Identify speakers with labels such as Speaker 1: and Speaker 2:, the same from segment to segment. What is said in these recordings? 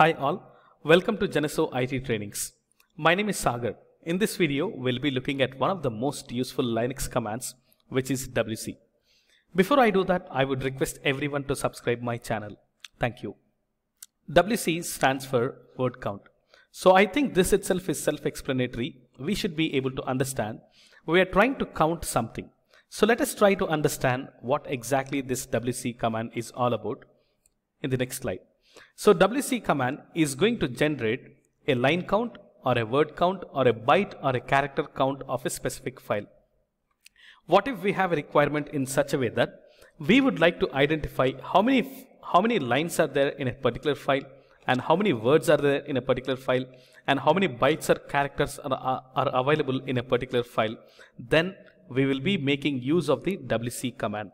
Speaker 1: Hi all, welcome to Geneso IT Trainings. My name is Sagar. In this video, we'll be looking at one of the most useful Linux commands, which is WC. Before I do that, I would request everyone to subscribe my channel. Thank you. WC stands for word count. So I think this itself is self-explanatory. We should be able to understand. We are trying to count something. So let us try to understand what exactly this WC command is all about in the next slide. So WC command is going to generate a line count or a word count or a byte or a character count of a specific file. What if we have a requirement in such a way that we would like to identify how many lines are there in a particular file and how many words are there in a particular file and how many bytes or characters are available in a particular file, then we will be making use of the WC command.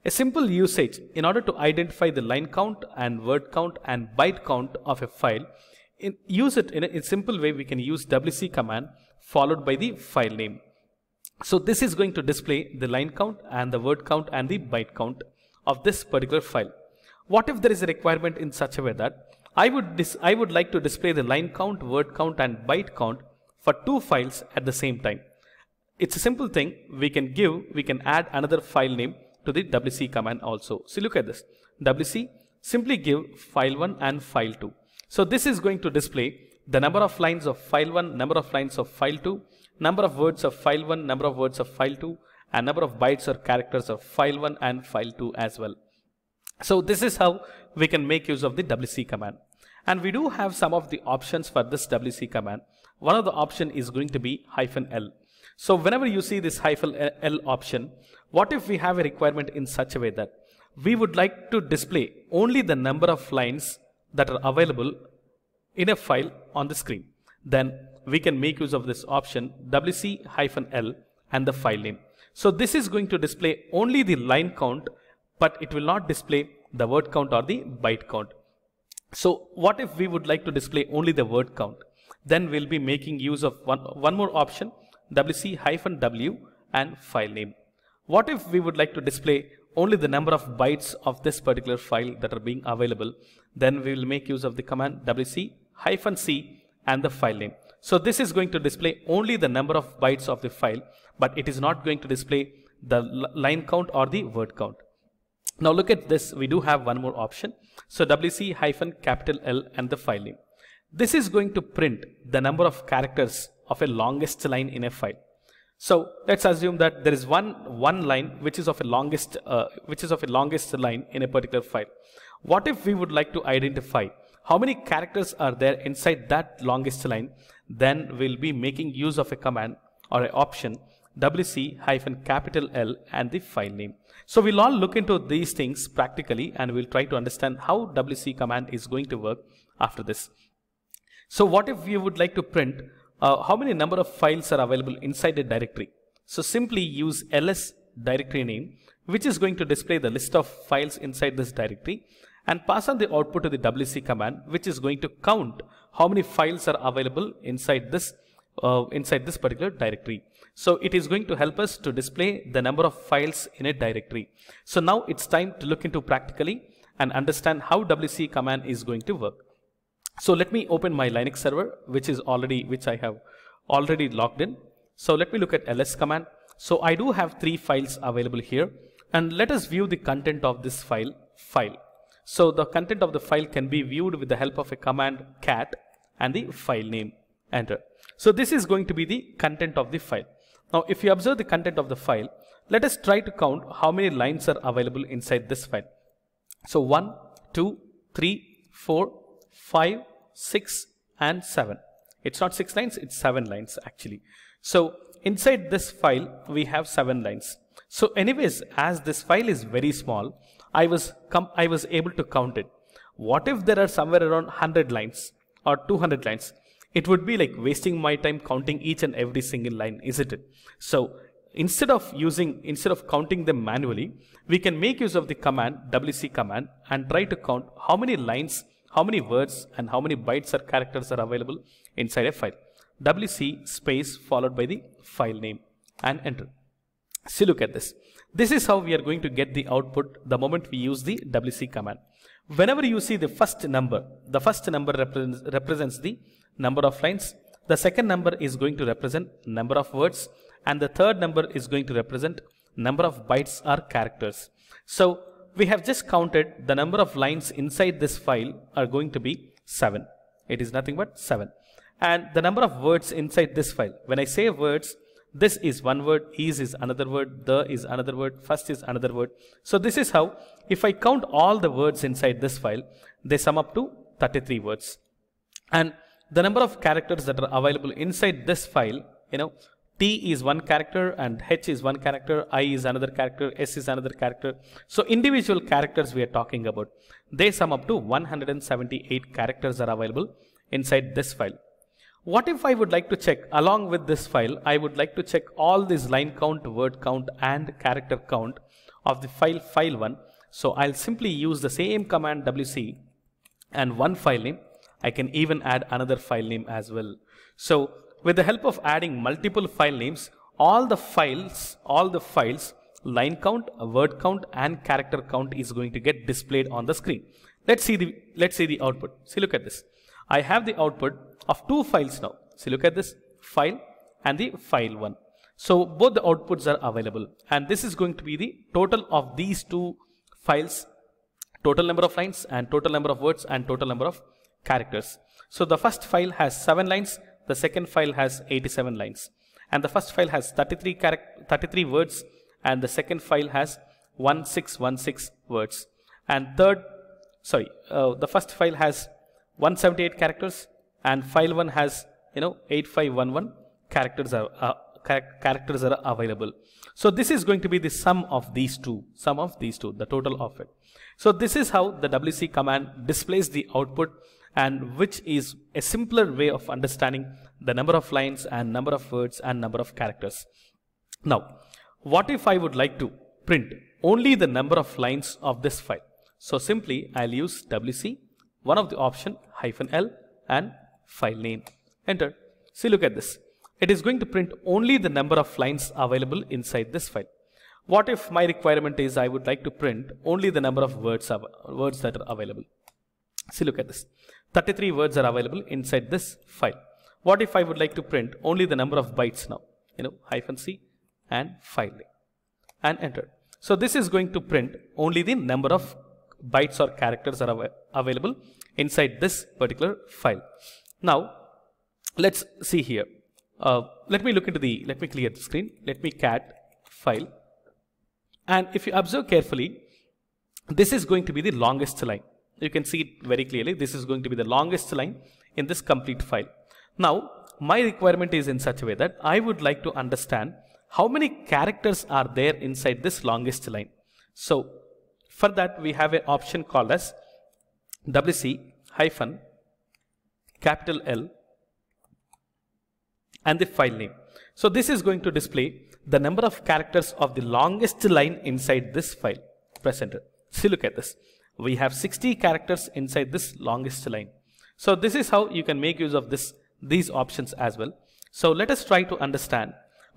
Speaker 1: A simple usage in order to identify the line count and word count and byte count of a file, use it in a simple way. We can use WC command followed by the file name. So this is going to display the line count and the word count and the byte count of this particular file. What if there is a requirement in such a way that I would like to display the line count, word count and byte count for two files at the same time? It's a simple thing. We can add another file name to the WC command also. So look at this. WC, simply give file1 and file2. So this is going to display the number of lines of file1, number of lines of file2, number of words of file1, number of words of file2, and number of bytes or characters of file1 and file2 as well. So this is how we can make use of the WC command. And we do have some of the options for this WC command. One of the option is going to be -L. So whenever you see this -L option, what if we have a requirement in such a way that we would like to display only the number of lines that are available in a file on the screen? Then we can make use of this option WC-L and the file name. So this is going to display only the line count, but it will not display the word count or the byte count. So what if we would like to display only the word count? Then we'll be making use of one more option, WC-W and file name. What if we would like to display only the number of bytes of this particular file that are being available? Then we will make use of the command WC-C and the file name. So this is going to display only the number of bytes of the file, but it is not going to display the line count or the word count. Now look at this. We do have one more option. So WC-L and the file name. This is going to print the number of characters of a longest line in a file. So let's assume that there is one line which is of a longest line in a particular file. What if we would like to identify how many characters are there inside that longest line? Then we'll be making use of a command or an option WC-L and the file name. So we'll all look into these things practically and we'll try to understand how WC command is going to work after this. So what if we would like to print how many number of files are available inside a directory? So simply use ls directory name, which is going to display the list of files inside this directory, and pass on the output to the WC command, which is going to count how many files are available inside this particular directory. So it is going to help us to display the number of files in a directory. So now it's time to look into practically and understand how WC command is going to work. So let me open my Linux server, which I have already logged in. So let me look at ls command. So I do have 3 files available here, and let us view the content of this file. So the content of the file can be viewed with the help of a command cat and the file name, enter. So this is going to be the content of the file. Now if you observe the content of the file, let us try to count how many lines are available inside this file. So 1, 2, 3, 4, 5, 6 and 7. It's not 6 lines, it's 7 lines actually. So inside this file we have 7 lines. So anyways, as this file is very small, I was able to count it. What if there are somewhere around 100 lines or 200 lines? It would be like wasting my time counting each and every single line, isn't it? So instead of counting them manually, we can make use of the command WC command and try to count how many lines, how many words and how many bytes or characters are available inside a file. WC space followed by the file name and enter. See, look at this. This is how we are going to get the output the moment we use the WC command. whenever you see the first number represents the number of lines, the second number is going to represent number of words, and the third number is going to represent number of bytes or characters. So we have just counted the number of lines inside this file are going to be 7. It is nothing but 7. And the number of words inside this file, when I say words, this is one word, is another word, the is another word, first is another word. So this is how, if I count all the words inside this file, they sum up to 33 words. And the number of characters that are available inside this file, T is one character and H is one character, I is another character, S is another character. So individual characters we are talking about, they sum up to 178 characters are available inside this file. What if I would like to check along with this file, I would like to check all this line count, word count and character count of the file 1. So I'll simply use the same command WC and one file name. I can even add another file name as well. So with the help of adding multiple file names, all the files, line count, word count and character count is going to get displayed on the screen. Let's see the output. See, look at this. I have the output of two files now. See, look at this file and the file 1. So both the outputs are available, and this is going to be the total of these two files, total number of lines and total number of words and total number of characters. So the first file has 7 lines, the second file has 87 lines, and the first file has 33 words, and the second file has 1616 words, and the first file has 178 characters and file 1 has 8511 characters are available. So this is going to be the sum of these two, the total of it. So this is how the WC command displays the output, and which is a simpler way of understanding the number of lines and number of words and number of characters. Now, what if I would like to print only the number of lines of this file? So simply I'll use WC, one of the option -L and file name. Enter. See, look at this. It is going to print only the number of lines available inside this file. What if my requirement is I would like to print only the number of words that are available? See, look at this. 33 words are available inside this file. What if I would like to print only the number of bytes now? -C and file name and enter. So this is going to print only the number of bytes or characters are available inside this particular file. Now let's see here. Let me clear the screen. Let me cat file. And if you observe carefully, this is going to be the longest line. You can see it very clearly. This is going to be the longest line in this complete file. Now, my requirement is in such a way that I would like to understand how many characters are there inside this longest line. So, for that we have an option called as WC-L and the file name. So this is going to display the number of characters of the longest line inside this file. Press enter. See, look at this. We have 60 characters inside this longest line. So this is how you can make use of these options as well. So let us try to understand.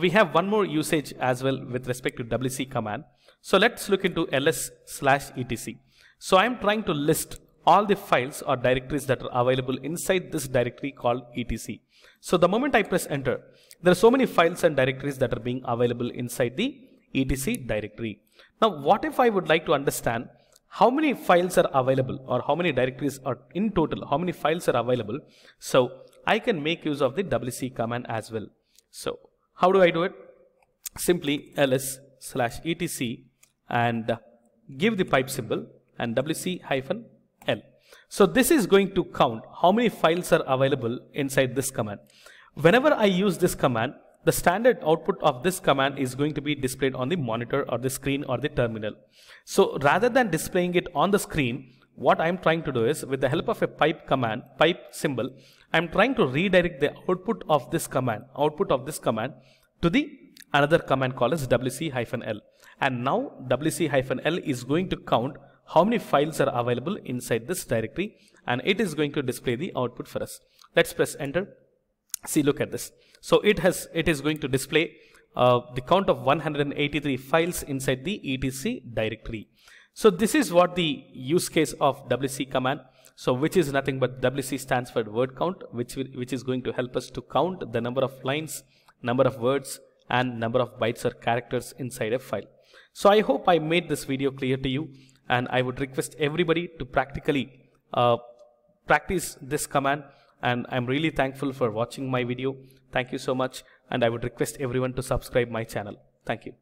Speaker 1: We have one more usage as well with respect to WC command. So let's look into ls/etc. So I am trying to list all the files or directories that are available inside this directory called etc. So the moment I press enter, there are so many files and directories that are being available inside the etc directory. Now what if I would like to understand how many files are available, or how many directories are in total, how many files are available? So I can make use of the WC command as well. So how do I do it? Simply ls/etc and give the pipe symbol and WC-L. So this is going to count how many files are available inside this command. Whenever I use this command, the standard output of this command is going to be displayed on the monitor or the screen or the terminal. So rather than displaying it on the screen, what I'm trying to do is, with the help of a pipe symbol, I'm trying to redirect the output of this command to the another command called as WC-L. And now WC-L is going to count how many files are available inside this directory, and it is going to display the output for us. Let's press enter. See, look at this. So it is going to display the count of 183 files inside the etc directory. So this is what the use case of WC command. So which is nothing but WC stands for word count, which is going to help us to count the number of lines, number of words, and number of bytes or characters inside a file. So I hope I made this video clear to you, and I would request everybody to practically practice this command. And I'm really thankful for watching my video. Thank you so much, and I would request everyone to subscribe my channel. Thank you.